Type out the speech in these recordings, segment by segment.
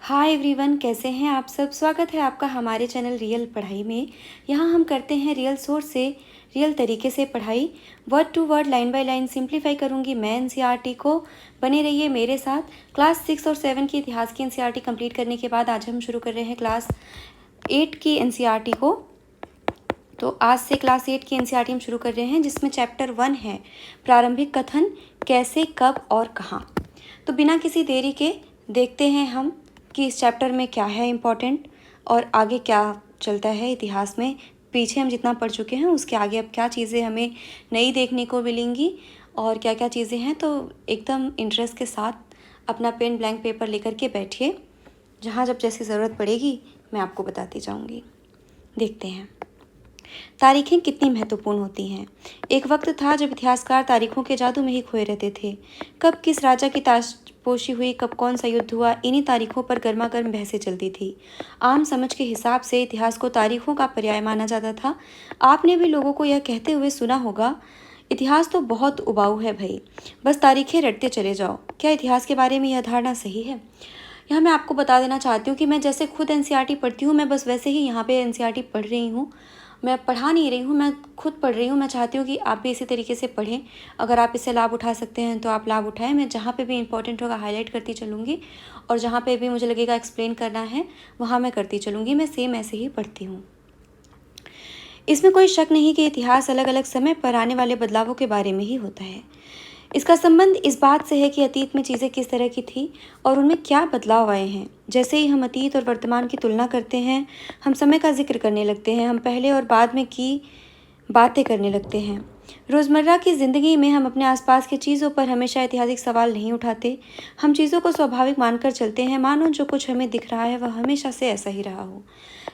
Hi everyone, कैसे हैं आप सब। स्वागत है आपका हमारे चैनल रियल पढ़ाई में। यहाँ हम करते हैं रियल सोर्स से रियल तरीके से पढ़ाई। Word to word, line by line simplify करूँगी मैं एनसीईआरटी को। बने रहिए मेरे साथ। क्लास 6 और 7 की इतिहास की एनसीईआरटी कंप्लीट करने के बाद आज हम शुरू कर रहे हैं क्लास 8 की एनसीईआरटी को। तो आज से क्लास 8 की एनसीईआरटी हम शुरू कर रहे हैं, जिसमें चैप्टर 1 है प्रारंभिक कथन, कैसे, कब और कहाँ। तो बिना किसी देरी के देखते हैं हम कि इस चैप्टर में क्या है इम्पॉर्टेंट और आगे क्या चलता है इतिहास में। पीछे हम जितना पढ़ चुके हैं उसके आगे अब क्या चीज़ें हमें नई देखने को मिलेंगी और क्या क्या चीज़ें हैं। तो एकदम इंटरेस्ट के साथ अपना पेन ब्लैंक पेपर लेकर के बैठिए। जहाँ जब जैसी ज़रूरत पड़ेगी मैं आपको बताती जाऊँगी। देखते हैं तारीखें कितनी महत्वपूर्ण होती हैं। एक वक्त था जब इतिहासकार तारीखों के जादू में ही खोए रहते थे। कब किस राजा की ताजपोशी हुई, कब कौन सा युद्ध हुआ, इन्हीं तारीखों पर गर्मा गर्म बहसें चलती थी। आम समझ के हिसाब से इतिहास को तारीखों का पर्याय माना जाता था। आपने भी लोगों को यह कहते हुए सुना होगा, इतिहास तो बहुत उबाऊ है भाई, बस तारीखें रटते चले जाओ। क्या इतिहास के बारे में यह धारणा सही है? यहाँ मैं आपको बता देना चाहती हूँ कि मैं जैसे खुद एनसीईआरटी पढ़ती हूँ, मैं बस वैसे ही यहाँ पे एनसीईआरटी पढ़ रही हूँ। मैं पढ़ा नहीं रही हूँ, मैं खुद पढ़ रही हूँ। मैं चाहती हूँ कि आप भी इसी तरीके से पढ़ें। अगर आप इससे लाभ उठा सकते हैं तो आप लाभ उठाएं। मैं जहाँ पे भी इंपॉर्टेंट होगा हाईलाइट करती चलूँगी और जहाँ पे भी मुझे लगेगा एक्सप्लेन करना है वहाँ मैं करती चलूँगी। मैं सेम ऐसे ही पढ़ती हूँ। इसमें कोई शक नहीं कि इतिहास अलग अलग समय पर आने वाले बदलावों के बारे में ही होता है। इसका संबंध इस बात से है कि अतीत में चीज़ें किस तरह की थी और उनमें क्या बदलाव आए हैं। जैसे ही हम अतीत और वर्तमान की तुलना करते हैं, हम समय का जिक्र करने लगते हैं, हम पहले और बाद में की बातें करने लगते हैं। रोज़मर्रा की ज़िंदगी में हम अपने आसपास की चीज़ों पर हमेशा ऐतिहासिक सवाल नहीं उठाते। हम चीज़ों को स्वाभाविक मानकर चलते हैं, मानो जो कुछ हमें दिख रहा है वह हमेशा से ऐसा ही रहा हो।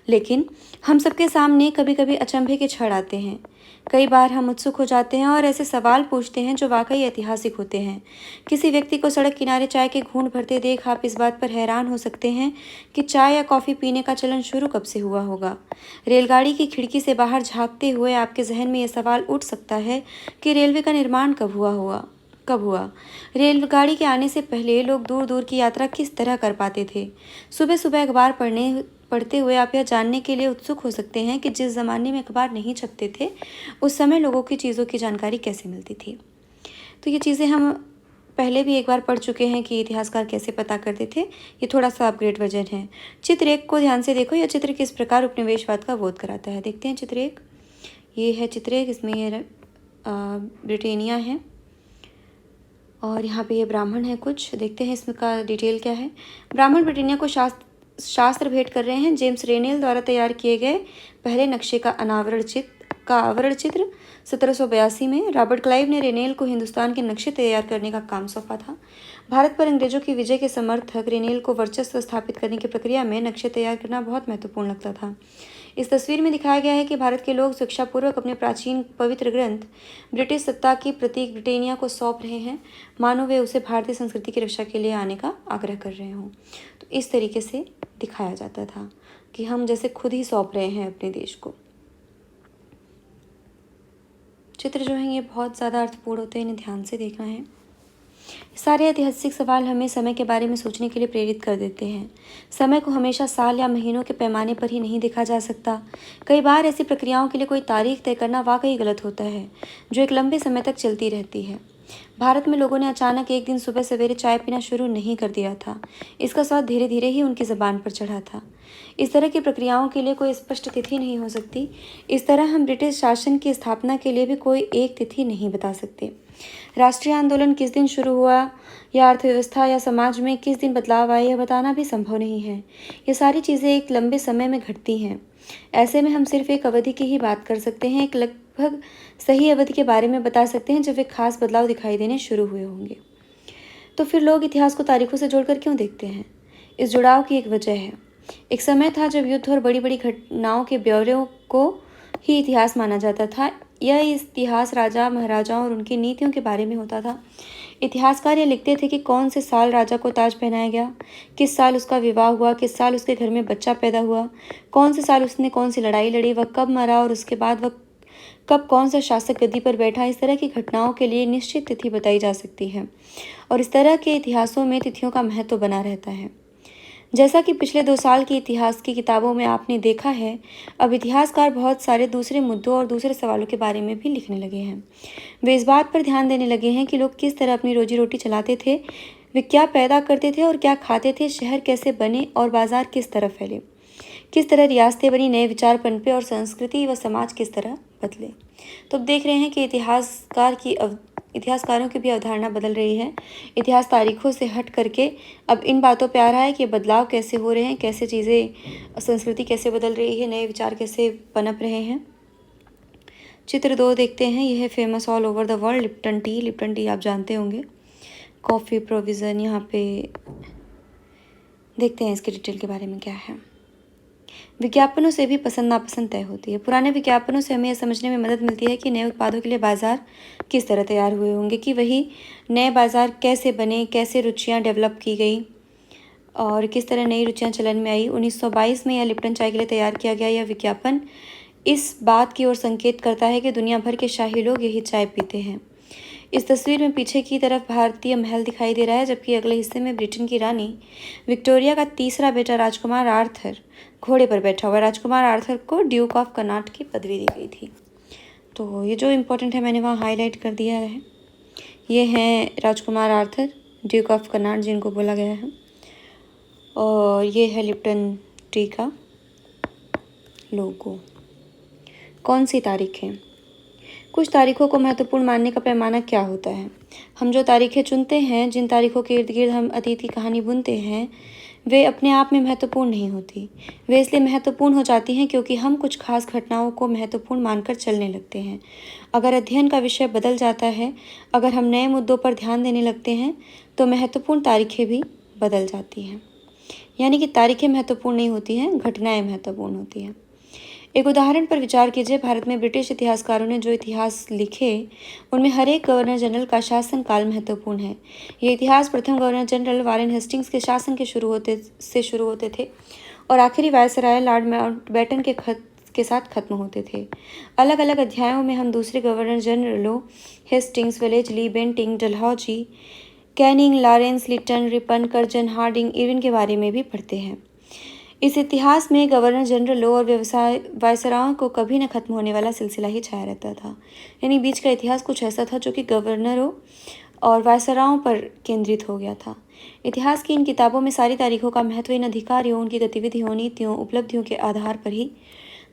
लेकिन हम सबके सामने कभी कभी अचंभे के क्षण आते हैं। कई बार हम उत्सुक हो जाते हैं और ऐसे सवाल पूछते हैं जो वाकई ऐतिहासिक होते हैं। किसी व्यक्ति को सड़क किनारे चाय के घूंट भरते देख आप इस बात पर हैरान हो सकते हैं कि चाय या कॉफ़ी पीने का चलन शुरू कब से हुआ होगा। रेलगाड़ी की खिड़की से बाहर झांकते हुए आपके जहन में यह सवाल उठ सकता है कि रेलवे का निर्माण कब हुआ। रेलगाड़ी के आने से पहले लोग दूर दूर की यात्रा किस तरह कर पाते थे। सुबह सुबह अखबार पढ़ते हुए आप यह जानने के लिए उत्सुक हो सकते हैं कि जिस ज़माने में अखबार नहीं छपते थे उस समय लोगों की चीज़ों की जानकारी कैसे मिलती थी। तो ये चीज़ें हम पहले भी एक बार पढ़ चुके हैं कि इतिहासकार कैसे पता करते थे। ये थोड़ा सा अपग्रेड वर्जन है। चित्र 1 को ध्यान से देखो। यह चित्र किस प्रकार उपनिवेशवाद का बोध कराता है। देखते हैं चित्र 1। ये है चित्र 1। इसमें ये ब्रिटेनिया है और यहाँ पे ये ब्राह्मण है कुछ। देखते हैं इसमें का डिटेल क्या है। ब्राह्मण ब्रिटेनिया को शास्त्र भेंट कर रहे हैं। जेम्स रेनेल द्वारा तैयार किए गए पहले नक्शे का आवरण चित्र 1782 में रॉबर्ट क्लाइव ने रेनेल को हिंदुस्तान के नक्शे तैयार करने का काम सौंपा था। भारत पर अंग्रेजों की विजय के समर्थक रेनेल को वर्चस्व स्थापित करने की प्रक्रिया में नक्शे तैयार करना बहुत महत्वपूर्ण लगता था। इस तस्वीर में दिखाया गया है कि भारत के लोग शिक्षापूर्वक अपने प्राचीन पवित्र ग्रंथ ब्रिटिश सत्ता की प्रतीक ब्रिटेनिया को सौंप रहे हैं, मानो वे उसे भारतीय संस्कृति की रक्षा के लिए आने का आग्रह कर रहे हों। तो इस तरीके से दिखाया जाता था कि हम जैसे खुद ही सौंप रहे हैं अपने देश को। चित्र जो हैं ये बहुत ज़्यादा अर्थपूर्ण होते हैं, इन्हें ध्यान से देखना है। सारे ऐतिहासिक सवाल हमें समय के बारे में सोचने के लिए प्रेरित कर देते हैं। समय को हमेशा साल या महीनों के पैमाने पर ही नहीं देखा जा सकता। कई बार ऐसी प्रक्रियाओं के लिए कोई तारीख तय करना वाकई गलत होता है, जो एक लंबे समय तक चलती रहती है। भारत में लोगों ने अचानक एक दिन सुबह सवेरे चाय पीना शुरू नहीं कर दिया था। इसका स्वाद धीरे धीरे ही उनकी ज़बान पर चढ़ा था। इस तरह की प्रक्रियाओं के लिए कोई स्पष्ट तिथि नहीं हो सकती। इस तरह हम ब्रिटिश शासन की स्थापना के लिए भी कोई एक तिथि नहीं बता सकते। राष्ट्रीय आंदोलन किस दिन शुरू हुआ या अर्थव्यवस्था या समाज में किस दिन बदलाव आए, यह बताना भी संभव नहीं है। ये सारी चीज़ें एक लंबे समय में घटती हैं। ऐसे में हम सिर्फ एक अवधि की ही बात कर सकते हैं, एक लगभग सही अवधि के बारे में बता सकते हैं जब वे खास बदलाव दिखाई देने शुरू हुए होंगे। तो फिर लोग इतिहास को तारीखों से जोड़कर क्यों देखते हैं? इस जुड़ाव की एक वजह है। एक समय था जब युद्ध और बड़ी बड़ी घटनाओं के ब्यौरों को ही इतिहास माना जाता था। यह इतिहास राजा महाराजाओं और उनकी नीतियों के बारे में होता था। इतिहासकार ये लिखते थे कि कौन से साल राजा को ताज पहनाया गया, किस साल उसका विवाह हुआ, किस साल उसके घर में बच्चा पैदा हुआ, कौन से साल उसने कौन सी लड़ाई लड़ी, वह कब मरा और उसके बाद वह कब कौन सा शासक गद्दी पर बैठा। इस तरह की घटनाओं के लिए निश्चित तिथि बताई जा सकती है और इस तरह के इतिहासों में तिथियों का महत्व बना रहता है। जैसा कि पिछले 2 साल की इतिहास की किताबों में आपने देखा है, अब इतिहासकार बहुत सारे दूसरे मुद्दों और दूसरे सवालों के बारे में भी लिखने लगे हैं। वे इस बात पर ध्यान देने लगे हैं कि लोग किस तरह अपनी रोजी रोटी चलाते थे, वे क्या पैदा करते थे और क्या खाते थे, शहर कैसे बने और बाजार किस तरह फैले, किस तरह रियासतें बनी, नए विचार पनपे और संस्कृति व समाज किस तरह बदले। तो अब देख रहे हैं कि इतिहासकारों की भी अवधारणा बदल रही है। इतिहास तारीखों से हट करके अब इन बातों पे आ रहा है कि बदलाव कैसे हो रहे हैं, कैसे चीज़ें, संस्कृति कैसे बदल रही है, नए विचार कैसे पनप रहे हैं। चित्र 2 देखते हैं। यह है famous all over the world Lipton T. Lipton T आप जानते होंगे, कॉफ़ी प्रोविज़न। यहाँ पे देखते हैं इसके डिटेल के बारे में क्या है। विज्ञापनों से भी पसंद नापसंद तय होती है। पुराने विज्ञापनों से हमें यह समझने में मदद मिलती है कि नए उत्पादों के लिए बाजार किस तरह तैयार हुए होंगे, कि वही नए बाजार कैसे बने, कैसे रुचियाँ डेवलप की गई और किस तरह नई रुचियाँ चलन में आई। 1922 में यह लिप्टन चाय के लिए तैयार किया गया। यह विज्ञापन इस बात की ओर संकेत करता है कि दुनिया भर के शाही लोग यही चाय पीते हैं। इस तस्वीर में पीछे की तरफ भारतीय महल दिखाई दे रहा है, जबकि अगले हिस्से में ब्रिटेन की रानी विक्टोरिया का तीसरा बेटा राजकुमार आर्थर घोड़े पर बैठा हुआ। राजकुमार आर्थर को ड्यूक ऑफ कनाट की पदवी दी गई थी। तो ये जो इम्पोर्टेंट है मैंने वहाँ हाईलाइट कर दिया है। ये हैं राजकुमार आर्थर, ड्यूक ऑफ कनाट जिनको बोला गया है, और ये है लिप्टन टी का लोगो। कौन सी तारीखें? कुछ तारीखों को महत्वपूर्ण मानने का पैमाना क्या होता है? हम जो तारीखें चुनते हैं, जिन तारीखों के इर्द गिर्द हम अतीत की कहानी बुनते हैं, वे अपने आप में महत्वपूर्ण नहीं होती। वे इसलिए महत्वपूर्ण हो जाती हैं क्योंकि हम कुछ खास घटनाओं को महत्वपूर्ण मानकर चलने लगते हैं। अगर अध्ययन का विषय बदल जाता है, अगर हम नए मुद्दों पर ध्यान देने लगते हैं, तो महत्वपूर्ण तारीखें भी बदल जाती हैं। यानी कि तारीखें महत्वपूर्ण नहीं होती हैं, घटनाएं महत्वपूर्ण होती हैं। एक उदाहरण पर विचार कीजिए। भारत में ब्रिटिश इतिहासकारों ने जो इतिहास लिखे, उनमें हर एक गवर्नर जनरल का शासनकाल महत्वपूर्ण है। ये इतिहास प्रथम गवर्नर जनरल वारेन हेस्टिंग्स के शासन के शुरू होते थे और आखिरी वायसराय लॉर्ड माउंटबेटन के साथ खत्म होते थे। अलग अलग अध्यायों में हम दूसरे गवर्नर जनरलों Hastings, Wellesley, Bentinck, Dalhousie, Canning, Lawrence, Lytton, Ripon, Curzon, Hardinge, Irwin के बारे में भी पढ़ते हैं। इस इतिहास में गवर्नर जनरलों और वायसरायों को कभी न खत्म होने वाला सिलसिला ही छाया रहता था। यानी बीच का इतिहास कुछ ऐसा था जो कि गवर्नरों और वायसरायों पर केंद्रित हो गया था। इतिहास की इन किताबों में सारी तारीखों का महत्व इन अधिकारियों, उनकी गतिविधियों, नीतियों, उपलब्धियों के आधार पर ही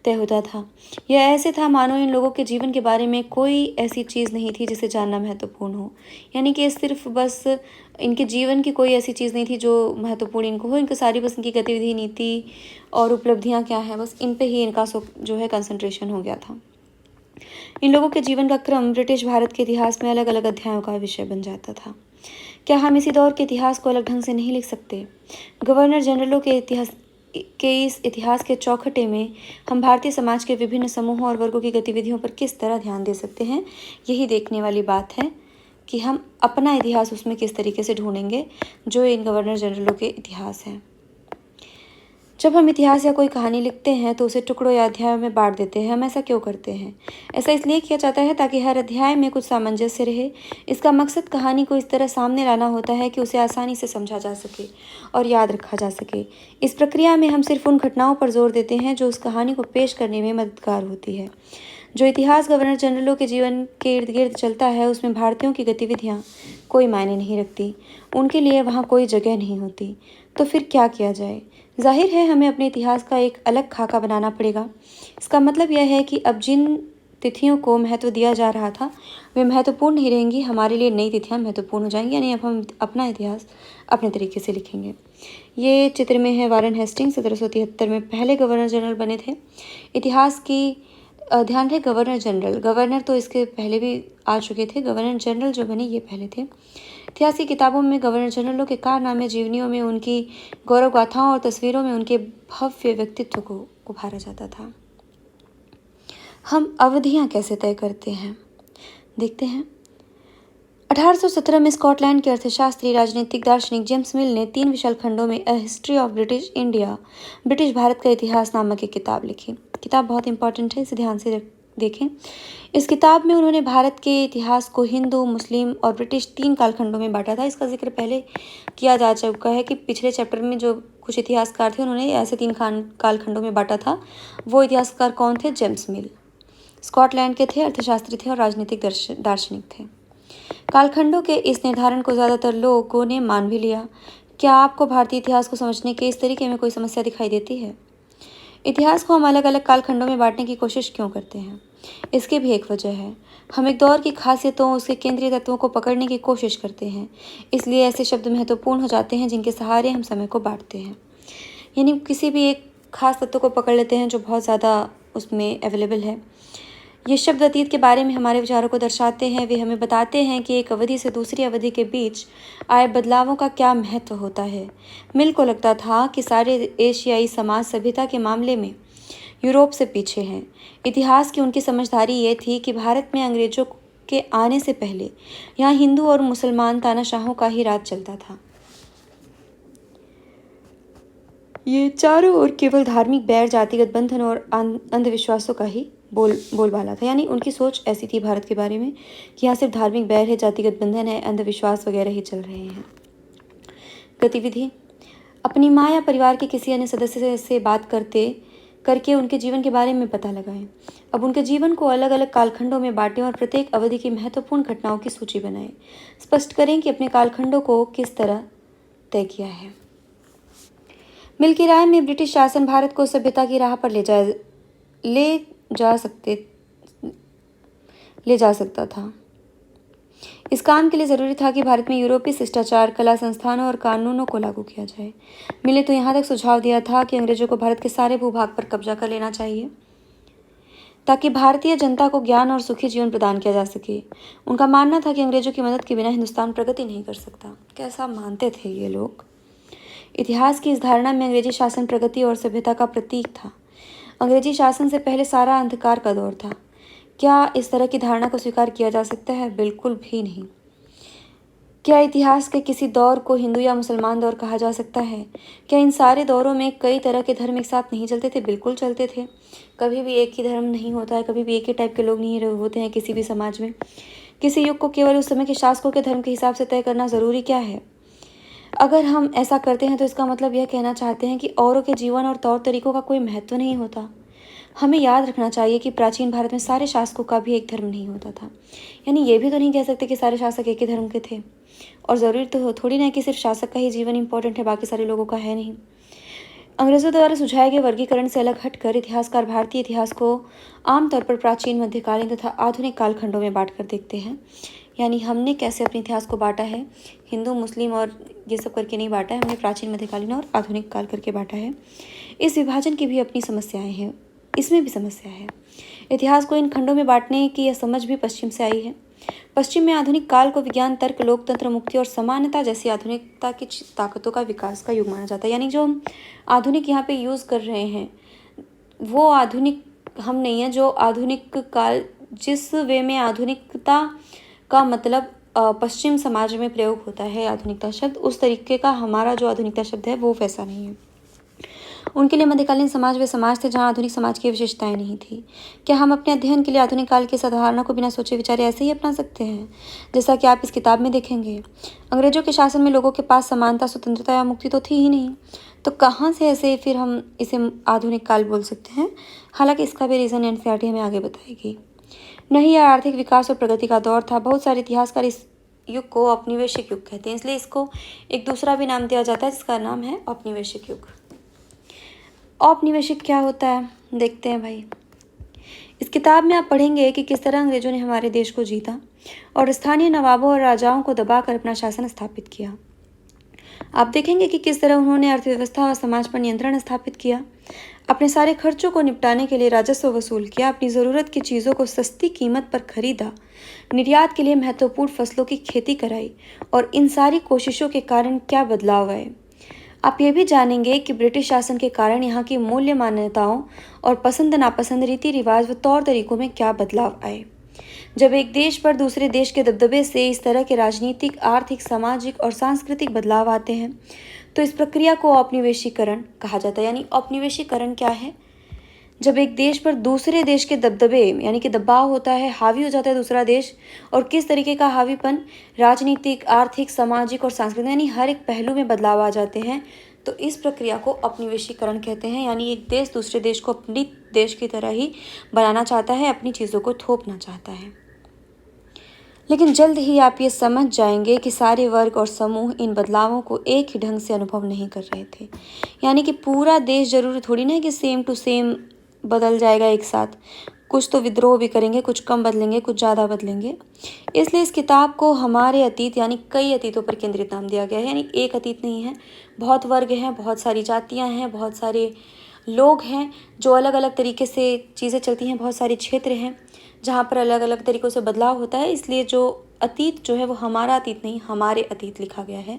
तय होता था। यह ऐसे था मानो इन लोगों के जीवन के बारे में कोई ऐसी चीज़ नहीं थी जिसे जानना महत्वपूर्ण हो। यानी कि सिर्फ बस इनके जीवन की कोई ऐसी चीज़ नहीं थी जो महत्वपूर्ण इनको हो। इनकी सारी बस इनकी गतिविधि, नीति और उपलब्धियां क्या हैं, बस इन पे ही इनका जो है कंसंट्रेशन हो गया था। इन लोगों के जीवन का क्रम ब्रिटिश भारत के इतिहास में अलग अलग अध्यायों का विषय बन जाता था। क्या हम इसी दौर के इतिहास को अलग ढंग से नहीं लिख सकते? गवर्नर जनरलों के इस इतिहास के चौखटे में हम भारतीय समाज के विभिन्न समूहों और वर्गों की गतिविधियों पर किस तरह ध्यान दे सकते हैं, यही देखने वाली बात है कि हम अपना इतिहास उसमें किस तरीके से ढूंढेंगे जो इन गवर्नर जनरलों के इतिहास हैं। जब हम इतिहास या कोई कहानी लिखते हैं तो उसे टुकड़ों या अध्यायों में बांट देते हैं। हम ऐसा क्यों करते हैं? ऐसा इसलिए किया जाता है ताकि हर अध्याय में कुछ सामंजस्य रहे। इसका मकसद कहानी को इस तरह सामने लाना होता है कि उसे आसानी से समझा जा सके और याद रखा जा सके। इस प्रक्रिया में हम सिर्फ उन घटनाओं पर जोर देते हैं जो उस कहानी को पेश करने में मददगार होती है। जो इतिहास गवर्नर जनरलों के जीवन के इर्द गिर्द चलता है, उसमें भारतीयों की गतिविधियाँ कोई मायने नहीं रखती, उनके लिए वहाँ कोई जगह नहीं होती। तो फिर क्या किया जाए? जाहिर है हमें अपने इतिहास का एक अलग खाका बनाना पड़ेगा। इसका मतलब यह है कि अब जिन तिथियों को महत्व दिया जा रहा था वे महत्वपूर्ण नहीं रहेंगी, हमारे लिए नई तिथियां महत्वपूर्ण हो जाएंगी। यानी अब हम अपना इतिहास अपने तरीके से लिखेंगे। ये चित्र में है वारेन हेस्टिंग्स 1773 में पहले गवर्नर जनरल बने थे। इतिहास की ध्यान रहे गवर्नर जनरल, गवर्नर तो इसके पहले भी आ चुके थे, गवर्नर जनरल जो बने ये पहले थे। इतिहास की किताबों में गवर्नर जनरलों के कारनामे, जीवनियों में उनकी गौरव गाथाओं और तस्वीरों में उनके भव्य व्यक्तित्व को उभारा जाता था। हम अवधियां कैसे तय करते हैं, देखते हैं। 1817 में स्कॉटलैंड के अर्थशास्त्री, राजनीतिक दार्शनिक जेम्स मिल ने 3 विशाल खंडों में a history of British India, British Bharat का इतिहास नामक एक किताब लिखी। किताब बहुत इंपॉर्टेंट है, इसे ध्यान से देखें। इस किताब में उन्होंने भारत के इतिहास को हिंदू, मुस्लिम और ब्रिटिश 3 कालखंडों में बांटा था। इसका जिक्र पहले किया जा चुका है कि पिछले चैप्टर में जो कुछ इतिहासकार थे उन्होंने ऐसे 3 कालखंडों में बांटा था। वो इतिहासकार कौन थे? जेम्स मिल, स्कॉटलैंड के थे, अर्थशास्त्री थे और राजनीतिक दार्शनिक थे। कालखंडों के इस निर्धारण को ज़्यादातर लोगों ने मान भी लिया। क्या आपको भारतीय इतिहास को समझने के इस तरीके में कोई समस्या दिखाई देती है? इतिहास को हम अलग अलग कालखंडों में बांटने की कोशिश क्यों करते हैं? इसकी भी एक वजह है। हम एक दौर की खासियतों, उसके केंद्रीय तत्वों को पकड़ने की कोशिश करते हैं। इसलिए ऐसे शब्द महत्वपूर्ण हो जाते हैं जिनके सहारे हम समय को बांटते हैं। यानी किसी भी एक खास तत्व को पकड़ लेते हैं जो बहुत ज़्यादा उसमें अवेलेबल है। ये शब्द अतीत के बारे में हमारे विचारों को दर्शाते हैं। वे हमें बताते हैं कि एक अवधि से दूसरी अवधि के बीच आए बदलावों का क्या महत्व होता है। मिल को लगता था कि सारे एशियाई समाज सभ्यता के मामले में यूरोप से पीछे हैं। इतिहास की उनकी समझदारी ये थी कि भारत में अंग्रेजों के आने से पहले यहाँ हिंदू और मुसलमान तानाशाहों का ही राज चलता था। ये चारों ओर केवल धार्मिक बैर, जातिगत बंधन और अंधविश्वासों का ही बोलबाला था। यानी उनकी सोच ऐसी थी भारत के बारे में कि यहाँ सिर्फ धार्मिक बैर है, जातिगत बंधन है, अंधविश्वास वगैरह ही चल रहे हैं। गतिविधि: अपनी माँ या परिवार के किसी अन्य सदस्य से बात करके उनके जीवन के बारे में पता लगाएं। अब उनके जीवन को अलग अलग कालखंडों में बांटें और प्रत्येक अवधि की महत्वपूर्ण घटनाओं की सूची बनाएं। स्पष्ट करें कि अपने कालखंडों को किस तरह तय किया है। मिल की राय में ब्रिटिश शासन भारत को सभ्यता की राह पर ले जा सकता था। इस काम के लिए ज़रूरी था कि भारत में यूरोपीय शिष्टाचार, कला, संस्थानों और कानूनों को लागू किया जाए। मिले तो यहाँ तक सुझाव दिया था कि अंग्रेजों को भारत के सारे भूभाग पर कब्जा कर लेना चाहिए ताकि भारतीय जनता को ज्ञान और सुखी जीवन प्रदान किया जा सके। उनका मानना था कि अंग्रेजों की मदद के बिना हिंदुस्तान प्रगति नहीं कर सकता। कैसा मानते थे ये लोग? इतिहास की इस धारणा में अंग्रेजी शासन प्रगति और सभ्यता का प्रतीक था। अंग्रेजी शासन से पहले सारा अंधकार का दौर था। क्या इस तरह की धारणा को स्वीकार किया जा सकता है? बिल्कुल भी नहीं। क्या इतिहास के किसी दौर को हिंदू या मुसलमान दौर कहा जा सकता है? क्या इन सारे दौरों में कई तरह के धर्म एक साथ नहीं चलते थे? बिल्कुल चलते थे। कभी भी एक ही धर्म नहीं होता है, कभी भी एक ही टाइप के लोग नहीं होते हैं किसी भी समाज में। किसी युग को केवल उस समय के शासकों के धर्म के हिसाब से तय करना ज़रूरी क्या है? अगर हम ऐसा करते हैं तो इसका मतलब यह कहना चाहते हैं कि औरों के जीवन और तौर तरीकों का कोई महत्व नहीं होता। हमें याद रखना चाहिए कि प्राचीन भारत में सारे शासकों का भी एक धर्म नहीं होता था। यानी ये भी तो नहीं कह सकते कि सारे शासक एक ही धर्म के थे। और ज़रूरी तो थोड़ी ना कि सिर्फ शासक का ही जीवन इंपॉर्टेंट है, बाकी सारे लोगों का है नहीं। अंग्रेजों द्वारा सुझाए गए वर्गीकरण से अलग हटकर इतिहासकार भारतीय इतिहास को आमतौर पर प्राचीन, मध्यकालीन तथा आधुनिक कालखंडों में बांट कर देखते हैं। यानी हमने कैसे अपने इतिहास को बांटा है, हिंदू, मुस्लिम और ये सब करके नहीं बांटा है, हमने प्राचीन, मध्यकालीन और आधुनिक काल करके बांटा है। इस विभाजन की भी अपनी समस्याएं हैं, इसमें भी समस्या है। इतिहास को इन खंडों में बांटने की यह समझ भी पश्चिम से आई है। पश्चिम में आधुनिक काल को विज्ञान, तर्क, लोकतंत्र, मुक्ति और समानता जैसी आधुनिकता की ताकतों का विकास का युग माना जाता है। यानी जो हम आधुनिक यहाँ पे यूज़ कर रहे हैं वो आधुनिक हम नहीं है। जो आधुनिक काल, जिस वे में आधुनिकता का मतलब पश्चिम समाज में प्रयोग होता है आधुनिकता शब्द, उस तरीके का हमारा जो आधुनिकता शब्द है वो वैसा नहीं है। उनके लिए मध्यकालीन समाज वे समाज थे जहाँ आधुनिक समाज की विशेषताएं नहीं थी। क्या हम अपने अध्ययन के लिए आधुनिक काल की अवधारणा को बिना सोचे विचारे ऐसे ही अपना सकते हैं, जैसा कि आप इस किताब में देखेंगे? अंग्रेजों के शासन में लोगों के पास समानता, स्वतंत्रता या मुक्ति तो थी ही नहीं, तो कहाँ से ऐसे फिर हम इसे आधुनिक काल बोल सकते हैं? हालांकि इसका भी रीज़न एनसीईआरटी हमें आगे बताएगी। नहीं, यह आर्थिक विकास और प्रगति का दौर था। बहुत सारे इतिहासकार इस युग को औपनिवेशिक युग कहते हैं, इसलिए इसको एक दूसरा भी नाम दिया जाता है जिसका नाम है औपनिवेशिक युग। औपनिवेशिक क्या होता है देखते हैं भाई। इस किताब में आप पढ़ेंगे कि किस तरह अंग्रेजों ने हमारे देश को जीता और स्थानीय नवाबों और राजाओं को दबाकर अपना शासन स्थापित किया। आप देखेंगे कि किस तरह उन्होंने अर्थव्यवस्था और समाज पर नियंत्रण स्थापित किया, अपने सारे खर्चों को निपटाने के लिए राजस्व वसूल किया, अपनी ज़रूरत की चीज़ों को सस्ती कीमत पर खरीदा, निर्यात के लिए महत्वपूर्ण फसलों की खेती कराई और इन सारी कोशिशों के कारण क्या बदलाव आए। आप ये भी जानेंगे कि ब्रिटिश शासन के कारण यहाँ की मूल्य मान्यताओं और पसंद नापसंद, रीति रिवाज व तौर तरीकों में क्या बदलाव आए। जब एक देश पर दूसरे देश के दबदबे से इस तरह के राजनीतिक, आर्थिक, सामाजिक और सांस्कृतिक बदलाव आते हैं तो इस प्रक्रिया को औपनिवेशीकरण कहा जाता है। यानी औपनिवेशीकरण क्या है? जब एक देश पर दूसरे देश के दबदबे यानी कि दबाव होता है, हावी हो जाता है दूसरा देश, और किस तरीके का हावीपन, राजनीतिक, आर्थिक, सामाजिक और सांस्कृतिक यानी हर एक पहलू में बदलाव आ जाते हैं, तो इस प्रक्रिया को उपनिवेशीकरण कहते हैं। यानी एक देश दूसरे देश को अपनी देश की तरह ही बनाना चाहता है, अपनी चीज़ों को थोपना चाहता है। लेकिन जल्द ही आप ये समझ जाएंगे कि सारे वर्ग और समूह इन बदलावों को एक ही ढंग से अनुभव नहीं कर रहे थे। यानी कि पूरा देश जरूरी थोड़ी ना है कि सेम टू सेम बदल जाएगा एक साथ। कुछ तो विद्रोह भी करेंगे, कुछ कम बदलेंगे, कुछ ज़्यादा बदलेंगे। इसलिए इस किताब को हमारे अतीत यानी कई अतीतों पर केंद्रित नाम दिया गया है। यानी एक अतीत नहीं है, बहुत वर्ग हैं, बहुत सारी जातियाँ हैं, बहुत सारे लोग हैं जो अलग अलग तरीके से चीज़ें चलती हैं, बहुत सारे क्षेत्र हैं जहाँ पर अलग अलग तरीक़ों से बदलाव होता है। इसलिए जो अतीत जो है वो हमारा अतीत नहीं, हमारे अतीत लिखा गया है।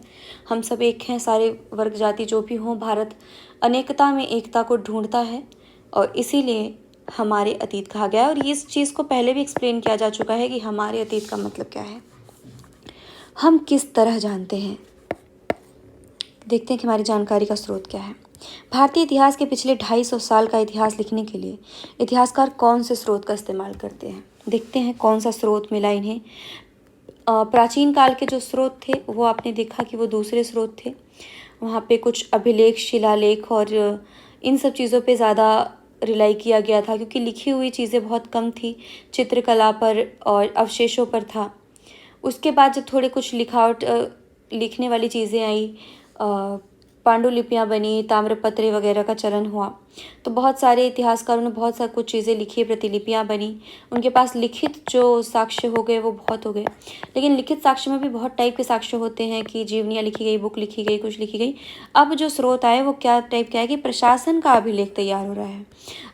हम सब एक हैं, सारे वर्ग जाति जो भी हों, भारत अनेकता में एकता को ढूंढता है और इसीलिए हमारे अतीत कहा गया है। और इस चीज़ को पहले भी एक्सप्लेन किया जा चुका है कि हमारे अतीत का मतलब क्या है, हम किस तरह जानते हैं। देखते हैं कि हमारी जानकारी का स्रोत क्या है। भारतीय इतिहास के पिछले 250 साल का इतिहास लिखने के लिए इतिहासकार कौन से स्रोत का इस्तेमाल करते हैं। देखते हैं कौन सा स्रोत मिला इन्हें। प्राचीन काल के जो स्रोत थे वो आपने देखा कि वो दूसरे स्रोत थे। वहाँ पे कुछ अभिलेख, शिलालेख और इन सब चीज़ों पे ज़्यादा रिलाई किया गया था, क्योंकि लिखी हुई चीज़ें बहुत कम थी, चित्रकला पर और अवशेषों पर था। उसके बाद जब थोड़े कुछ लिखावट लिखने वाली चीज़ें आई, पांडुलिपियाँ बनी, ताम्रपत्र वगैरह का चलन हुआ, तो बहुत सारे इतिहासकारों ने बहुत सा कुछ चीज़ें लिखी, प्रतिलिपियाँ बनी, उनके पास लिखित जो साक्ष्य हो गए वो बहुत हो गए। लेकिन लिखित साक्ष्य में भी बहुत टाइप के साक्ष्य होते हैं कि जीवनियाँ लिखी गई, बुक लिखी गई, कुछ लिखी गई। अब जो स्रोत आए वो क्या टाइप का है कि प्रशासन का अभिलेख तैयार हो रहा है।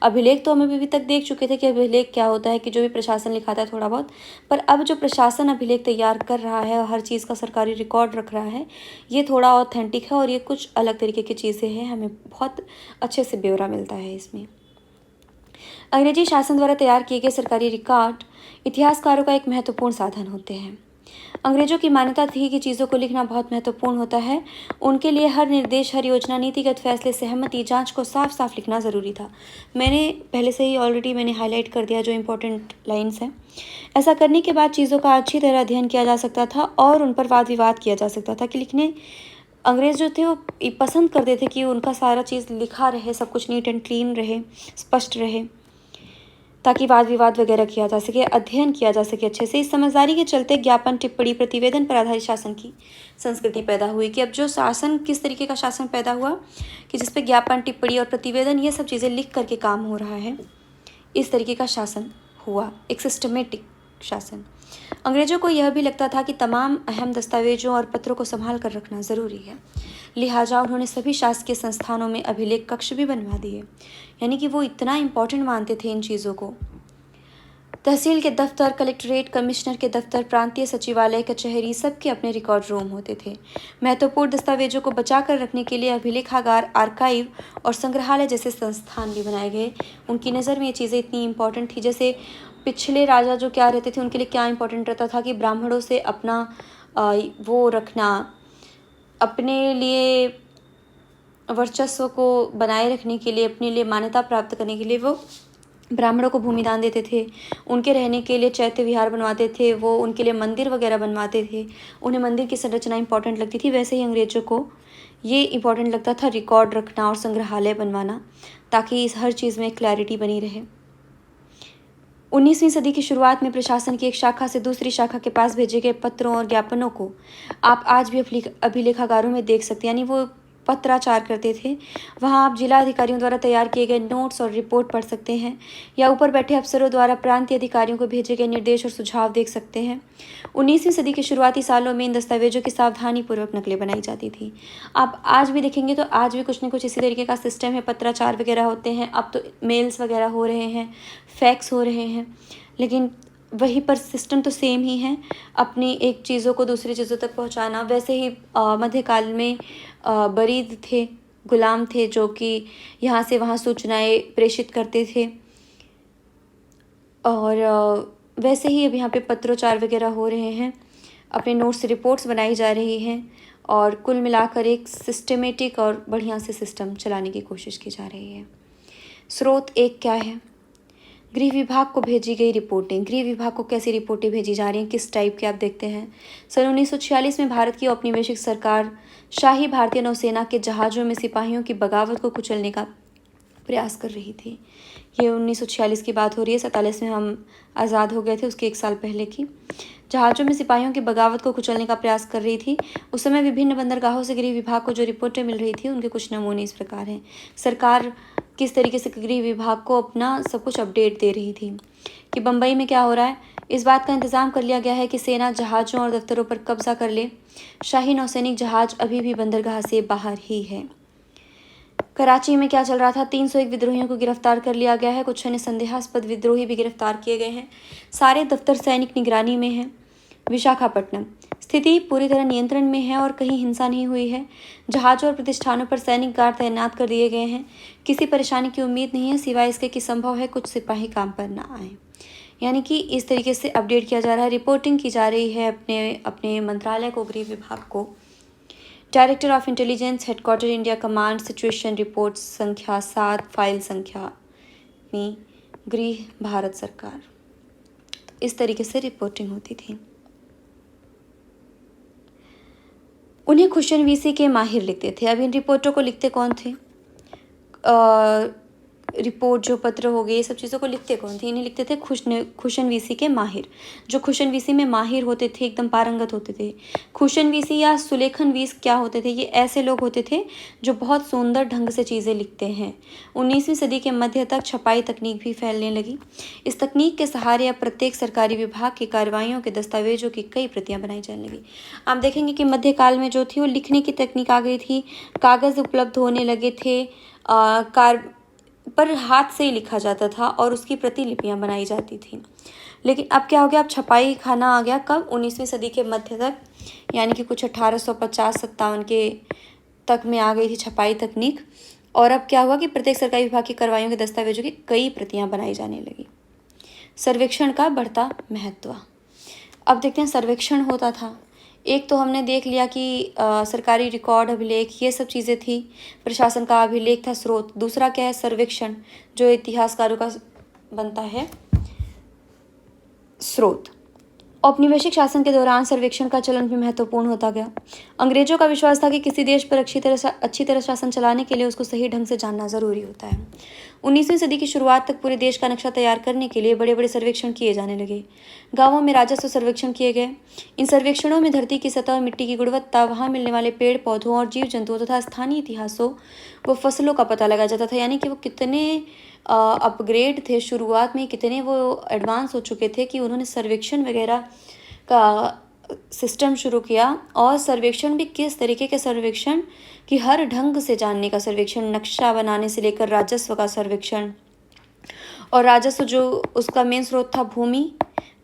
अभिलेख तो हम अभी तक देख चुके थे कि अभिलेख क्या होता है, कि जो भी प्रशासन लिखाता है थोड़ा बहुत, पर अब जो प्रशासन अभिलेख तैयार कर रहा है, हर चीज़ का सरकारी रिकॉर्ड रख रहा है, ये थोड़ा ऑथेंटिक है और ये कुछ अलग तरीके की चीज़ें हैं, हमें बहुत अच्छे से ब्यौरा मिलता है इसमें। अंग्रेजी शासन द्वारा तैयार किए गए सरकारी रिकॉर्ड इतिहासकारों का एक महत्वपूर्ण साधन होते हैं। अंग्रेजों की मान्यता थी कि चीज़ों को लिखना बहुत महत्वपूर्ण होता है। उनके लिए हर निर्देश, हर योजना, नीतिगत फैसले, सहमति, जांच को साफ साफ लिखना ज़रूरी था। मैंने पहले से ही ऑलरेडी हाईलाइट कर दिया जो इम्पोर्टेंट लाइन्स हैं। ऐसा करने के बाद चीज़ों का अच्छी तरह अध्ययन किया जा सकता था और उन पर वाद विवाद किया जा सकता था कि लिखने अंग्रेज़ जो थे वो पसंद करते थे कि उनका सारा चीज़ लिखा रहे, सब कुछ नीट एंड क्लीन रहे, स्पष्ट रहे, ताकि वाद विवाद वगैरह किया जा सके, अध्ययन किया जा सके अच्छे से। इस समझदारी के चलते ज्ञापन, टिप्पणी, प्रतिवेदन पर आधारित शासन की संस्कृति पैदा हुई। कि अब जो शासन, किस तरीके का शासन पैदा हुआ कि जिसपे ज्ञापन, टिप्पणी और प्रतिवेदन, ये सब चीज़ें लिख करके काम हो रहा है, इस तरीके का शासन हुआ, एक सिस्टमेटिक शासन। अंग्रेजों को यह भी लगता था कि तमाम अहम दस्तावेजों और पत्रों को संभाल कर रखना ज़रूरी है। लिहाजा उन्होंने सभी शासकीय संस्थानों में अभिलेख कक्ष भी बनवा दिए। यानी कि वो इतना इम्पोर्टेंट मानते थे इन चीज़ों को। तहसील के दफ्तर, कलेक्ट्रेट, कमिश्नर के दफ्तर, प्रांतीय सचिवालय, कचहरी, सबके अपने रिकॉर्ड रूम होते थे। महत्वपूर्ण दस्तावेजों को बचा कर रखने के लिए अभिलेखागार, आर्काइव और संग्रहालय जैसे संस्थान भी बनाए गए। उनकी नज़र में ये चीज़ें इतनी इम्पोर्टेंट थी। जैसे पिछले राजा जो क्या रहते थे, उनके लिए क्या इम्पोर्टेंट रहता था कि ब्राह्मणों से अपना वो रखना, अपने लिए वर्चस्व को बनाए रखने के लिए, अपने लिए मान्यता प्राप्त करने के लिए वो ब्राह्मणों को भूमि दान देते थे। उनके रहने के लिए चैत्य विहार बनवाते थे, वो उनके लिए मंदिर वगैरह बनवाते थे। उन्हें मंदिर की संरचना इंपॉर्टेंट लगती थी। वैसे ही अंग्रेजों को ये इंपॉर्टेंट लगता था रिकॉर्ड रखना और संग्रहालय बनवाना, ताकि इस हर चीज़ में क्लैरिटी बनी रहे। 19वीं सदी की शुरुआत में प्रशासन की एक शाखा से दूसरी शाखा के पास भेजे गए पत्रों और ज्ञापनों को आप आज भी अभिलेखागारों में देख सकते हैं। यानी वो पत्राचार करते थे। वहाँ आप जिला अधिकारियों द्वारा तैयार किए गए नोट्स और रिपोर्ट पढ़ सकते हैं, या ऊपर बैठे अफसरों द्वारा प्रांतीय अधिकारियों को भेजे गए निर्देश और सुझाव देख सकते हैं। 19वीं सदी के शुरुआती सालों में इन दस्तावेजों की सावधानीपूर्वक नकलें बनाई जाती थी। आप आज भी देखेंगे तो आज भी कुछ न कुछ इसी तरीके का सिस्टम है, पत्राचार वगैरह होते हैं। अब तो मेल्स वगैरह हो रहे हैं, फैक्स हो रहे हैं, लेकिन वहीं पर सिस्टम तो सेम ही है, अपनी एक चीज़ों को दूसरी चीज़ों तक पहुंचाना। वैसे ही मध्यकाल में बरीद थे, गुलाम थे, जो कि यहाँ से वहाँ सूचनाएं प्रेषित करते थे। और वैसे ही अब यहाँ पे पत्रोचार वगैरह हो रहे हैं, अपने नोट्स रिपोर्ट्स बनाई जा रही हैं, और कुल मिलाकर एक सिस्टमेटिक और बढ़िया से सिस्टम चलाने की कोशिश की जा रही है। स्रोत एक क्या है? गृह विभाग को भेजी गई रिपोर्टें। गृह विभाग को कैसी रिपोर्टें भेजी जा रही हैं, किस टाइप के, आप देखते हैं। सन 1946 में भारत की औपनिवेशिक सरकार शाही भारतीय नौसेना के जहाज़ों में सिपाहियों की बगावत को कुचलने का प्रयास कर रही थी। ये 1946 की बात हो रही है, 47 में हम आज़ाद हो गए थे, उसके 1 साल पहले की। जहाज़ों में सिपाहियों की बगावत को कुचलने का प्रयास कर रही थी। उस समय विभिन्न बंदरगाहों से गृह विभाग को जो रिपोर्टें मिल रही थी उनके कुछ नमूने इस प्रकार हैं। सरकार किस तरीके से गृह विभाग को अपना सब कुछ अपडेट दे रही थी कि बम्बई में क्या हो रहा है। इस बात का इंतजाम कर लिया गया है कि सेना जहाज़ों और दफ्तरों पर कब्जा कर ले। शाही नौसैनिक जहाज अभी भी बंदरगाह से बाहर ही है। कराची में क्या चल रहा था? 301 विद्रोहियों को गिरफ्तार कर लिया गया है। कुछ अन्य संदेहास्पद विद्रोही भी गिरफ्तार किए गए हैं। सारे दफ्तर सैनिक निगरानी में हैं। विशाखापट्टनम, स्थिति पूरी तरह नियंत्रण में है और कहीं हिंसा नहीं हुई है। जहाज़ों और प्रतिष्ठानों पर सैनिक गार्ड तैनात कर दिए गए हैं। किसी परेशानी की उम्मीद नहीं है, सिवाय इसके कि संभव है कुछ सिपाही काम पर ना आए। यानी कि इस तरीके से अपडेट किया जा रहा है, रिपोर्टिंग की जा रही है अपने मंत्रालय को, गृह विभाग को। Director of intelligence, headquarter India command, situation report संख्या 7, फाइल संख्या में गृह भारत सरकार। इस तरीके से रिपोर्टिंग होती थी। उन्हें खुशन वीसी के माहिर लिखते थे। अब इन रिपोर्टों को लिखते कौन थे? रिपोर्ट जो पत्र हो गए, ये सब चीज़ों को लिखते कौन थे? इन्हें लिखते थे खुशन वीसी के माहिर। जो खुशन वीसी में माहिर होते थे, एकदम पारंगत होते थे। खुशन वीसी या सुलेखन वीस क्या होते थे? ये ऐसे लोग होते थे जो बहुत सुंदर ढंग से चीज़ें लिखते हैं। 19वीं सदी के मध्य तक छपाई तकनीक भी फैलने लगी। इस तकनीक के सहारे अब प्रत्येक सरकारी विभाग की कार्रवाइयों के दस्तावेजों की कई प्रतियां बनाई जाने लगी। आप देखेंगे कि मध्यकाल में जो थी वो लिखने की तकनीक आ गई थी, कागज़ उपलब्ध होने लगे थे, पर हाथ से ही लिखा जाता था और उसकी प्रतिलिपियां बनाई जाती थी। लेकिन अब क्या हो गया? अब छपाई खाना आ गया। कब? 19वीं सदी के मध्य तक, यानी कि कुछ 1850-57 के तक में आ गई थी छपाई तकनीक। और अब क्या हुआ कि प्रत्येक सरकारी विभाग की कार्रवाइयों के दस्तावेजों की कई प्रतियां बनाई जाने लगी। सर्वेक्षण का बढ़ता महत्व। अब देखते हैं सर्वेक्षण होता था। एक तो हमने देख लिया कि सरकारी रिकॉर्ड, अभिलेख, ये सब चीज़ें थी। प्रशासन का अभिलेख था स्रोत। दूसरा क्या है? सर्वेक्षण, जो इतिहासकारों का बनता है स्रोत। औपनिवेशिक शासन के दौरान सर्वेक्षण का चलन भी महत्वपूर्ण होता गया। अंग्रेजों का विश्वास था कि किसी देश पर अच्छी तरह शासन चलाने के लिए उसको सही ढंग से जानना जरूरी होता है। 19वीं सदी की शुरुआत तक पूरे देश का नक्शा तैयार करने के लिए बड़े बड़े सर्वेक्षण किए जाने लगे। गांवों में राजस्व सर्वेक्षण किए गए। इन सर्वेक्षणों में धरती की सतह, मिट्टी की गुणवत्ता, वहां मिलने वाले पेड़ पौधों और जीव जंतुओं तथा स्थानीय इतिहासों व फसलों का पता लगाया जाता था। यानी कि वो कितने अपग्रेड थे, शुरुआत में कितने वो एडवांस हो चुके थे कि उन्होंने सर्वेक्षण वगैरह का सिस्टम शुरू किया। और सर्वेक्षण भी किस तरीके के सर्वेक्षण कि हर ढंग से जानने का सर्वेक्षण, नक्शा बनाने से लेकर राजस्व का सर्वेक्षण। और राजस्व जो उसका मेन स्रोत था भूमि,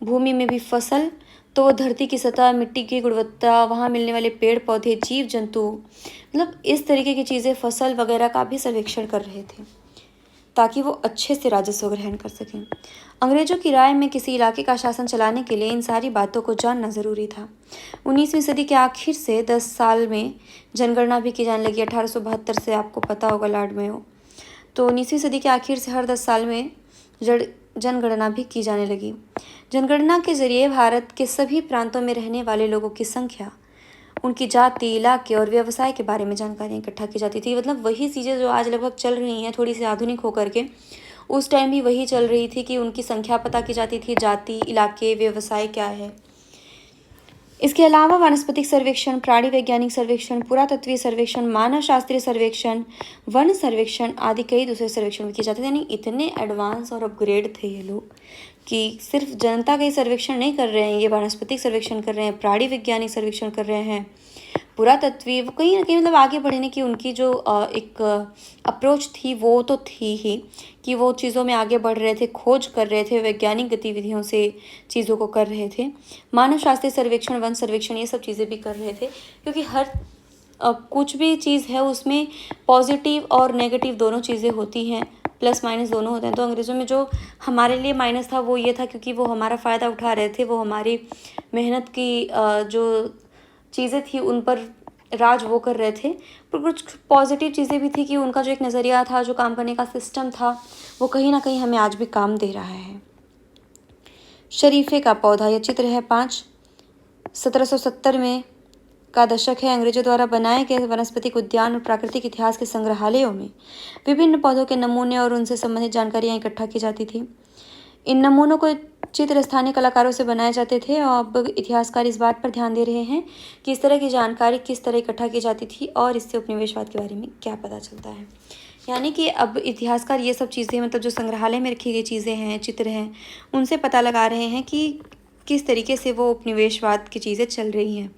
भूमि में भी फसल, तो धरती की सतह, मिट्टी की गुणवत्ता, वहाँ मिलने वाले पेड़ पौधे, जीव जंतु, मतलब इस तरीके की चीज़ें, फसल वगैरह का भी सर्वेक्षण कर रहे थे ताकि वो अच्छे से राजस्व ग्रहण कर सकें। अंग्रेजों की राय में किसी इलाके का शासन चलाने के लिए इन सारी बातों को जानना ज़रूरी था। 19वीं सदी के आखिर से 10 साल में जनगणना भी की जाने लगी। 1872 से आपको पता होगा, लॉर्ड मेयो। तो 19वीं सदी के आखिर से हर 10 साल में जनगणना भी की जाने लगी। जनगणना के जरिए भारत के सभी प्रांतों में रहने वाले लोगों की संख्या, उनकी जाति, इलाके और व्यवसाय के बारे में जानकारी इकट्ठा की जाती थी। मतलब वही चीज़ें जो आज लगभग चल रही हैं, थोड़ी सी आधुनिक होकर के, उस टाइम भी वही चल रही थी कि उनकी संख्या पता की जाती थी, जाति, इलाके, व्यवसाय क्या है। इसके अलावा वनस्पतिक सर्वेक्षण, प्राणी वैज्ञानिक सर्वेक्षण, पुरातत्वीय सर्वेक्षण, मानव शास्त्रीय सर्वेक्षण, वन सर्वेक्षण आदि कई दूसरे सर्वेक्षण भी किए जाते थे। यानी इतने एडवांस और अपग्रेड थे ये लोग कि सिर्फ जनता का ही सर्वेक्षण नहीं कर रहे हैं, ये वनस्पतिक सर्वेक्षण कर रहे हैं, प्राणी वैज्ञानिक सर्वेक्षण कर रहे हैं, पुरातत्वीय, कहीं ना कहीं मतलब आगे बढ़ने की उनकी जो एक अप्रोच थी वो तो थी ही कि वो चीज़ों में आगे बढ़ रहे थे, खोज कर रहे थे, वैज्ञानिक गतिविधियों से चीज़ों को कर रहे थे। मानव शास्त्रीय सर्वेक्षण, वन सर्वेक्षण, ये सब चीज़ें भी कर रहे थे, क्योंकि हर कुछ भी चीज़ है उसमें पॉजिटिव और नेगेटिव दोनों चीज़ें होती हैं, प्लस माइनस दोनों होते हैं। तो अंग्रेज़ों में जो हमारे लिए माइनस था वो ये था क्योंकि वो हमारा फ़ायदा उठा रहे थे, वो हमारी मेहनत की जो चीज़ें थी उन पर राज वो कर रहे थे। पर कुछ पॉजिटिव चीज़ें भी थी कि उनका जो एक नज़रिया था, जो काम करने का सिस्टम था, वो कहीं ना कहीं हमें आज भी काम दे रहा है। शरीफे का पौधा, यह चित्र है 5। 1770 में का दशक है। अंग्रेजों द्वारा बनाए गए वनस्पतिक उद्यान और प्राकृतिक इतिहास के संग्रहालयों में विभिन्न पौधों के नमूने और उनसे संबंधित जानकारियां इकट्ठा की जाती थी। इन नमूनों को चित्र स्थानीय कलाकारों से बनाए जाते थे और अब इतिहासकार इस बात पर ध्यान दे रहे हैं कि इस तरह की जानकारी किस तरह इकट्ठा की जाती थी और इससे उपनिवेशवाद के बारे में क्या पता चलता है। यानी कि अब इतिहासकार ये सब चीज़ें, मतलब जो संग्रहालय में रखी गई चीज़ें हैं, चित्र हैं, उनसे पता लगा रहे हैं कि किस तरीके से वो उपनिवेशवाद की चीज़ें चल रही हैं।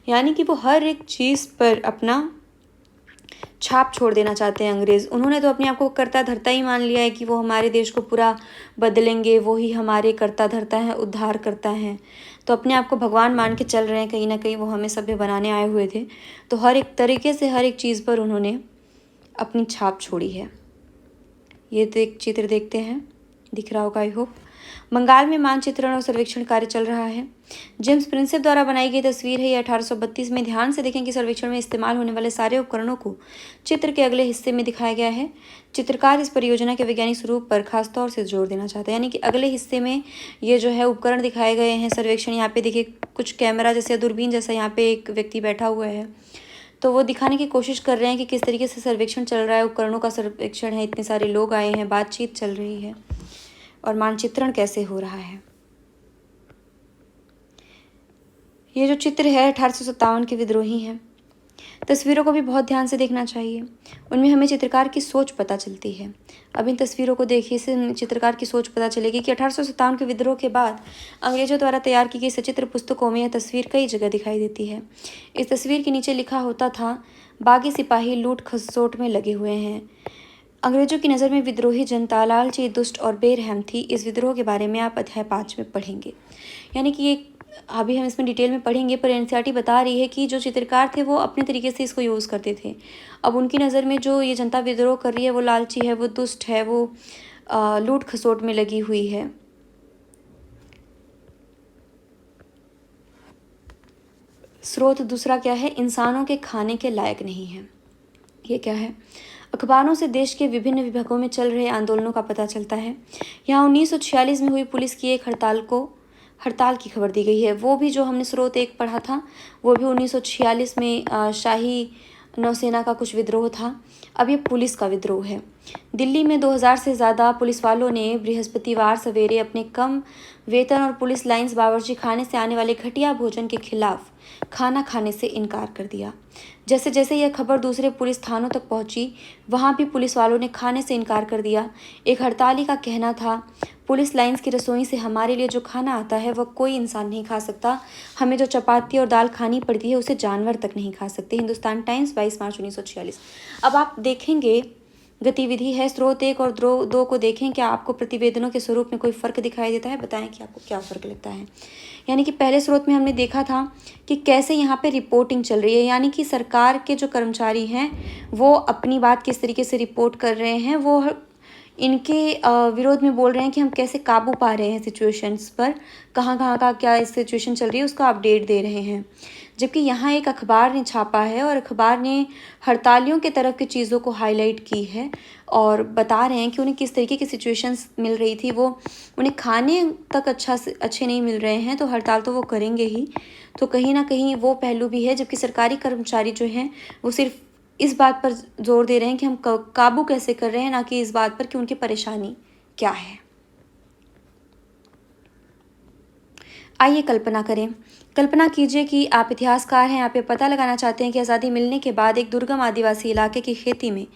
यानी कि वो हर एक चीज़ पर अपना छाप छोड़ देना चाहते हैं अंग्रेज़। उन्होंने तो अपने आप को कर्ता धर्ता ही मान लिया है कि वो हमारे देश को पूरा बदलेंगे, वो ही हमारे कर्ता धर्ता हैं, उद्धार करता हैं। तो अपने आप को भगवान मान के चल रहे हैं, कहीं ना कहीं वो हमें सभ्य बनाने आए हुए थे। तो हर एक तरीके से हर एक चीज़ पर उन्होंने अपनी छाप छोड़ी है। ये तो एक चित्र देखते हैं, दिख रहा होगा आई होप। बंगाल में मानचित्रण और सर्वेक्षण कार्य चल रहा है। जेम्स प्रिंसेप द्वारा बनाई गई तस्वीर है। यह 1832 में। ध्यान से देखें कि सर्वेक्षण में इस्तेमाल होने वाले सारे उपकरणों को चित्र के अगले हिस्से में दिखाया गया है। चित्रकार इस परियोजना के वैज्ञानिक स्वरूप पर खासतौर से जोर देना चाहते हैं, यानी कि अगले हिस्से में ये जो है उपकरण दिखाए गए हैं। सर्वेक्षण, यहाँ पे देखिए कुछ कैमरा जैसे दूरबीन जैसा यहाँ पे एक व्यक्ति बैठा हुआ है, तो वो दिखाने की कोशिश कर रहे हैं कि किस तरीके से सर्वेक्षण चल रहा है, उपकरणों का सर्वेक्षण है, इतने सारे लोग आए हैं, बातचीत चल रही है और मानचित्रण कैसे हो रहा है। ये जो चित्र है 1857 के विद्रोही हैं। तस्वीरों को भी बहुत ध्यान से देखना चाहिए, उनमें हमें चित्रकार की सोच पता चलती है। अब इन तस्वीरों को देखिए, इससे चित्रकार की सोच पता चलेगी कि 1857 के विद्रोह के बाद अंग्रेजों द्वारा तैयार की गई सचित्र पुस्तकों में यह तस्वीर कई जगह दिखाई देती है। इस तस्वीर के नीचे लिखा होता था, बागी सिपाही लूट खसोट में लगे हुए हैं। अंग्रेजों की नज़र में विद्रोही जनता लालची, दुष्ट और बेरहम थी। इस विद्रोह के बारे में आप अध्याय 5 में पढ़ेंगे। यानी कि ये अभी हम इसमें डिटेल में पढ़ेंगे, पर एनसीईआरटी बता रही है कि जो चित्रकार थे वो अपने तरीके से इसको यूज़ करते थे। अब उनकी नज़र में जो ये जनता विद्रोह कर रही है वो लालची है, वो दुष्ट है, वो लूट खसोट में लगी हुई है। स्रोत दूसरा क्या है, इंसानों के खाने के लायक नहीं है। ये क्या है, अखबारों से देश के विभिन्न विभागों में चल रहे आंदोलनों का पता चलता है। यहाँ 1946 में हुई पुलिस की एक हड़ताल की खबर दी गई है। वो भी जो हमने स्रोत एक पढ़ा था, वो भी 1946 में शाही नौसेना का कुछ विद्रोह था। अब ये पुलिस का विद्रोह है। दिल्ली में 2000 से ज़्यादा पुलिस वालों ने बृहस्पतिवार सवेरे अपने कम वेतन और पुलिस लाइंस बावर्ची खाने से आने वाले घटिया भोजन के खिलाफ खाना खाने से इनकार कर दिया। जैसे जैसे यह खबर दूसरे पुलिस थानों तक पहुंची, वहां भी पुलिस वालों ने खाने से इनकार कर दिया। एक हड़ताली का कहना था, पुलिस लाइंस की रसोई से हमारे लिए जो खाना आता है वह कोई इंसान नहीं खा सकता। हमें जो चपाती और दाल खानी पड़ती है उसे जानवर तक नहीं खा सकते। हिंदुस्तान टाइम्स 22 मार्च 1946। अब आप देखेंगे गतिविधि है, स्रोत 1 और 2 को देखें, क्या आपको प्रतिवेदनों के स्वरूप में कोई फ़र्क दिखाई देता है? बताएं कि आपको क्या फ़र्क लगता है। यानी कि पहले स्रोत में हमने देखा था कि कैसे यहाँ पे रिपोर्टिंग चल रही है, यानी कि सरकार के जो कर्मचारी हैं वो अपनी बात किस तरीके से रिपोर्ट कर रहे हैं, वो इनके विरोध में बोल रहे हैं कि हम कैसे काबू पा रहे हैं सिचुएशंस पर, कहाँ कहाँ का क्या सिचुएशन चल रही है उसका अपडेट दे रहे हैं। जबकि यहाँ एक अखबार ने छापा है और अखबार ने हड़तालियों के तरफ की चीज़ों को हाईलाइट की है और बता रहे हैं कि उन्हें किस तरीके की सिचुएशंस मिल रही थी। वो उन्हें खाने तक अच्छे नहीं मिल रहे हैं, तो हड़ताल तो वो करेंगे ही। तो कहीं ना कहीं वो पहलू भी है। जबकि सरकारी कर्मचारी जो हैं वो सिर्फ इस बात पर जोर दे रहे हैं कि हम काबू कैसे कर रहे हैं, ना कि इस बात पर कि उनकी परेशानी क्या है। आइए कल्पना करें। कल्पना कीजिए कि आप इतिहासकार हैं, आप ये पता लगाना चाहते हैं कि आज़ादी मिलने के बाद एक दुर्गम आदिवासी इलाके की खेती में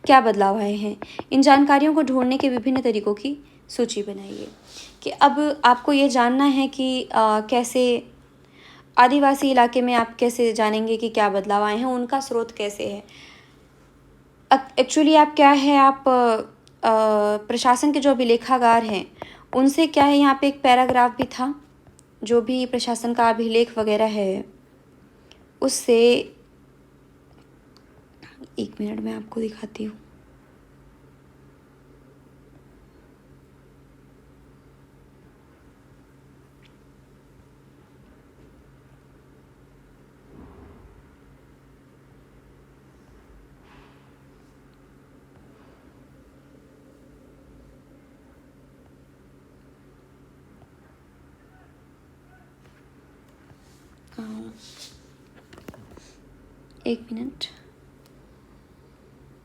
क्या बदलाव आए हैं। इन जानकारियों को ढूंढने के विभिन्न तरीकों की सूची बनाइए। कि अब आपको ये जानना है कि कैसे आदिवासी इलाके में आप कैसे जानेंगे कि क्या बदलाव आए हैं, उनका स्रोत कैसे है। एक्चुअली आप क्या है, आप प्रशासन के जो अभिलेखागार हैं उनसे क्या है, यहाँ पे एक पैराग्राफ भी था, जो भी प्रशासन का अभिलेख वगैरह है उससे, एक मिनट में आपको दिखाती हूँ। एक मिनट,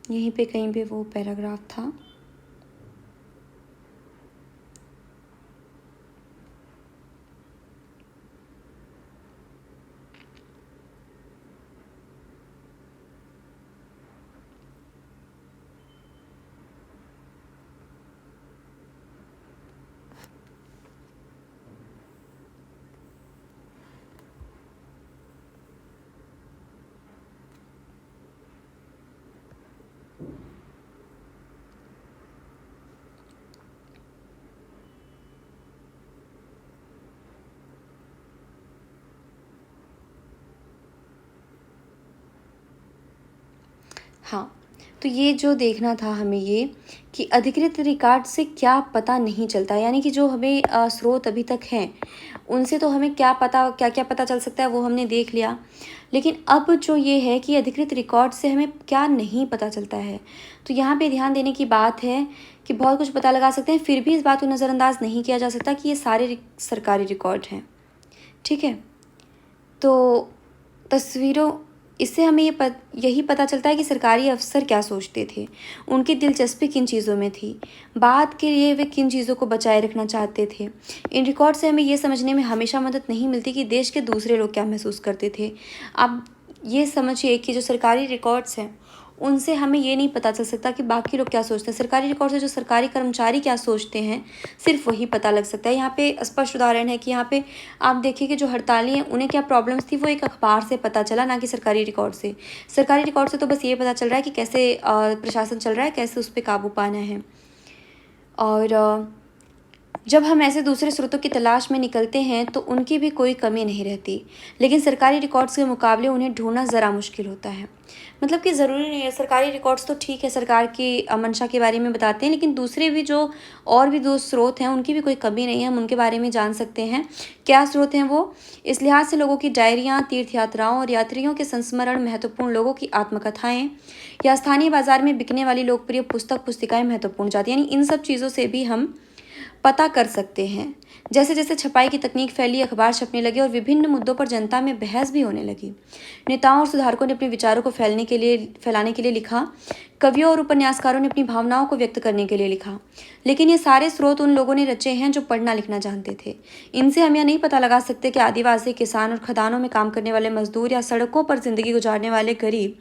यहीं पे कहीं पे वो पैराग्राफ था। हाँ, तो ये जो देखना था हमें ये कि अधिकृत रिकॉर्ड से क्या पता नहीं चलता, यानी कि जो हमें स्रोत अभी तक हैं उनसे तो हमें क्या पता, क्या क्या पता चल सकता है वो हमने देख लिया। लेकिन अब जो ये है कि अधिकृत रिकॉर्ड से हमें क्या नहीं पता चलता है, तो यहाँ पे ध्यान देने की बात है कि बहुत कुछ पता लगा सकते हैं, फिर भी इस बात को नज़रअंदाज नहीं किया जा सकता कि ये सारे सरकारी रिकॉर्ड हैं। ठीक है, तो तस्वीरों इससे हमें यही पता चलता है कि सरकारी अफसर क्या सोचते थे, उनकी दिलचस्पी किन चीज़ों में थी, बाद के लिए वे किन चीज़ों को बचाए रखना चाहते थे। इन रिकॉर्ड से हमें ये समझने में हमेशा मदद नहीं मिलती कि देश के दूसरे लोग क्या महसूस करते थे। आप ये समझिए कि जो सरकारी रिकॉर्ड्स हैं उनसे हमें ये नहीं पता चल सकता कि बाकी लोग क्या सोचते हैं। सरकारी रिकॉर्ड से जो सरकारी कर्मचारी क्या सोचते हैं सिर्फ वही पता लग सकता है। यहाँ पे स्पष्ट उदाहरण है कि यहाँ पे आप देखिए कि जो हड़ताली हैं उन्हें क्या प्रॉब्लम्स थी वो एक अखबार से पता चला, ना कि सरकारी रिकॉर्ड से। सरकारी रिकॉर्ड से तो बस ये पता चल रहा है कि कैसे प्रशासन चल रहा है, कैसे उस पर काबू पाना है। और जब हम ऐसे दूसरे स्रोतों की तलाश में निकलते हैं तो उनकी भी कोई कमी नहीं रहती, लेकिन सरकारी रिकॉर्ड्स के मुकाबले उन्हें ढूंढना ज़रा मुश्किल होता है। मतलब कि ज़रूरी नहीं है, सरकारी रिकॉर्ड्स तो ठीक है, सरकार की मंशा के बारे में बताते हैं, लेकिन दूसरे भी जो और भी दो स्रोत हैं उनकी भी कोई कमी नहीं है, हम उनके बारे में जान सकते हैं। क्या स्रोत हैं वो? इस लिहाज से लोगों की डायरियाँ, तीर्थ यात्राओं और यात्रियों के संस्मरण महत्वपूर्ण, लोगों की आत्मकथाएँ या स्थानीय बाजार में बिकने वाली लोकप्रिय पुस्तिकाएँ महत्वपूर्ण जाती, यानी इन सब चीज़ों से भी हम पता कर सकते हैं। जैसे जैसे छपाई की तकनीक फैली, अखबार छपने लगे और विभिन्न मुद्दों पर जनता में बहस भी होने लगी। नेताओं और सुधारकों ने अपने विचारों को फैलाने के लिए लिखा। कवियों और उपन्यासकारों ने अपनी भावनाओं को व्यक्त करने के लिए लिखा। लेकिन ये सारे स्रोत उन लोगों ने रचे हैं जो पढ़ना लिखना जानते थे। इनसे हम यह नहीं पता लगा सकते कि आदिवासी, किसान और खदानों में काम करने वाले मजदूर या सड़कों पर जिंदगी गुजारने वाले गरीब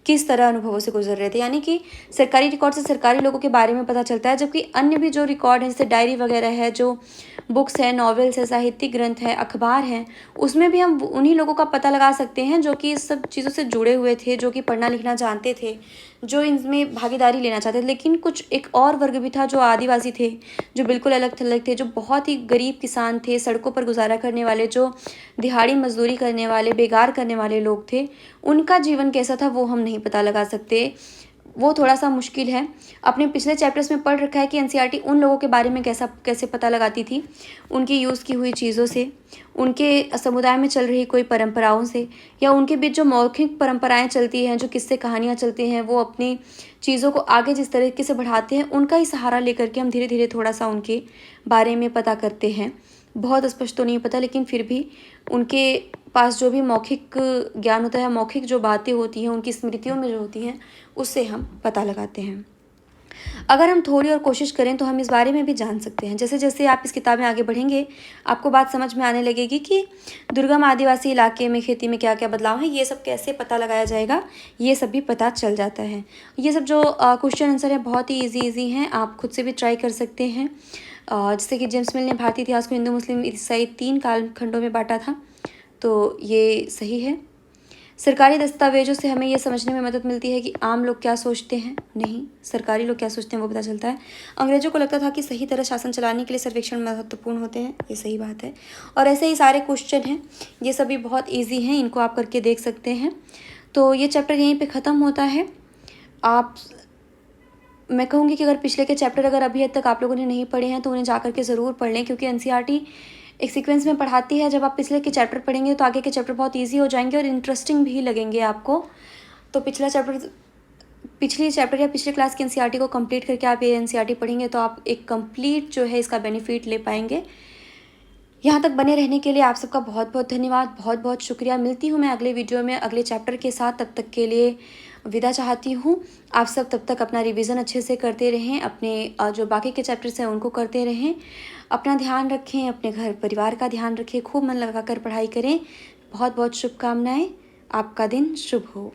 किस तरह अनुभवों से गुजर रहे थे। यानी कि सरकारी रिकॉर्ड से सरकारी लोगों के बारे में पता चलता है, जबकि अन्य भी जो रिकॉर्ड हैं जैसे डायरी वगैरह है, जो बुक्स है, नॉवेल्स है, साहित्यिक ग्रंथ है, अखबार हैं, उसमें भी हम उन्हीं लोगों का पता लगा सकते हैं जो कि इस सब चीज़ों से जुड़े हुए थे, जो कि पढ़ना लिखना जानते थे, जो इनमें भागीदारी लेना चाहते थे। लेकिन कुछ एक और वर्ग भी था जो आदिवासी थे, जो बिल्कुल अलग थलग थे, जो बहुत ही गरीब किसान थे, सड़कों पर गुजारा करने वाले, जो दिहाड़ी मजदूरी करने वाले, बेगार करने वाले लोग थे। उनका जीवन कैसा था वो हम नहीं पता लगा सकते, वो थोड़ा सा मुश्किल है। अपने पिछले चैप्टर्स में पढ़ रखा है कि एनसीईआरटी उन लोगों के बारे में कैसे पता लगाती थी, उनकी यूज़ की हुई चीज़ों से, उनके समुदाय में चल रही कोई परंपराओं से, या उनके बीच जो मौखिक परंपराएं चलती हैं, जो किस्से कहानियाँ चलती हैं, वो अपनी चीज़ों को आगे जिस तरीके से बढ़ाते हैं उनका ही सहारा लेकर के हम धीरे धीरे थोड़ा सा उनके बारे में पता करते हैं। बहुत स्पष्ट तो नहीं पता, लेकिन फिर भी उनके पास जो भी मौखिक ज्ञान होता है, मौखिक जो बातें होती हैं, उनकी स्मृतियों में जो होती हैं, उससे हम पता लगाते हैं। अगर हम थोड़ी और कोशिश करें तो हम इस बारे में भी जान सकते हैं। जैसे जैसे आप इस किताब में आगे बढ़ेंगे आपको बात समझ में आने लगेगी कि दुर्गम आदिवासी इलाके में खेती में क्या क्या बदलाव हैं, ये सब कैसे पता लगाया जाएगा, ये सब भी पता चल जाता है। ये सब जो क्वेश्चन आंसर है बहुत ही ईजी हैं, आप खुद से भी ट्राई कर सकते हैं। जैसे कि जेम्स मिल ने भारतीय इतिहास को हिंदू, मुस्लिम, ईसाई 3 कालखंडों में बांटा था, तो ये सही है। सरकारी दस्तावेजों से हमें ये समझने में मदद मिलती है कि आम लोग क्या सोचते हैं, नहीं सरकारी लोग क्या सोचते हैं वो पता चलता है। अंग्रेजों को लगता था कि सही तरह शासन चलाने के लिए सर्वेक्षण महत्वपूर्ण होते हैं, ये सही बात है। और ऐसे ही सारे क्वेश्चन हैं, ये सभी बहुत ईजी हैं, इनको आप करके देख सकते हैं। तो ये चैप्टर यहीं पर ख़त्म होता है। मैं कहूँगी कि अगर पिछले के चैप्टर अगर अभी तक आप लोगों ने नहीं पढ़े हैं तो उन्हें जा करके ज़रूर पढ़ लें, क्योंकि एनसीईआरटी एक सीक्वेंस में पढ़ाती है। जब आप पिछले के चैप्टर पढ़ेंगे तो आगे के चैप्टर बहुत इजी हो जाएंगे और इंटरेस्टिंग भी लगेंगे आपको। तो पिछले चैप्टर या पिछले क्लास की एनसीईआरटी को कंप्लीट करके आप ये एनसीईआरटी पढ़ेंगे तो आप एक कंप्लीट जो है इसका बेनिफिट ले पाएंगे। यहाँ तक बने रहने के लिए आप सबका बहुत बहुत धन्यवाद, बहुत बहुत शुक्रिया। मिलती हूँ मैं अगले वीडियो में अगले चैप्टर के साथ। तब तक के लिए विदा चाहती हूँ। आप सब तब तक अपना रिवीजन अच्छे से करते रहें, अपने जो बाकी के चैप्टर्स हैं उनको करते रहें। अपना ध्यान रखें, अपने घर परिवार का ध्यान रखें, खूब मन लगाकर पढ़ाई करें। बहुत बहुत शुभकामनाएं। आपका दिन शुभ हो।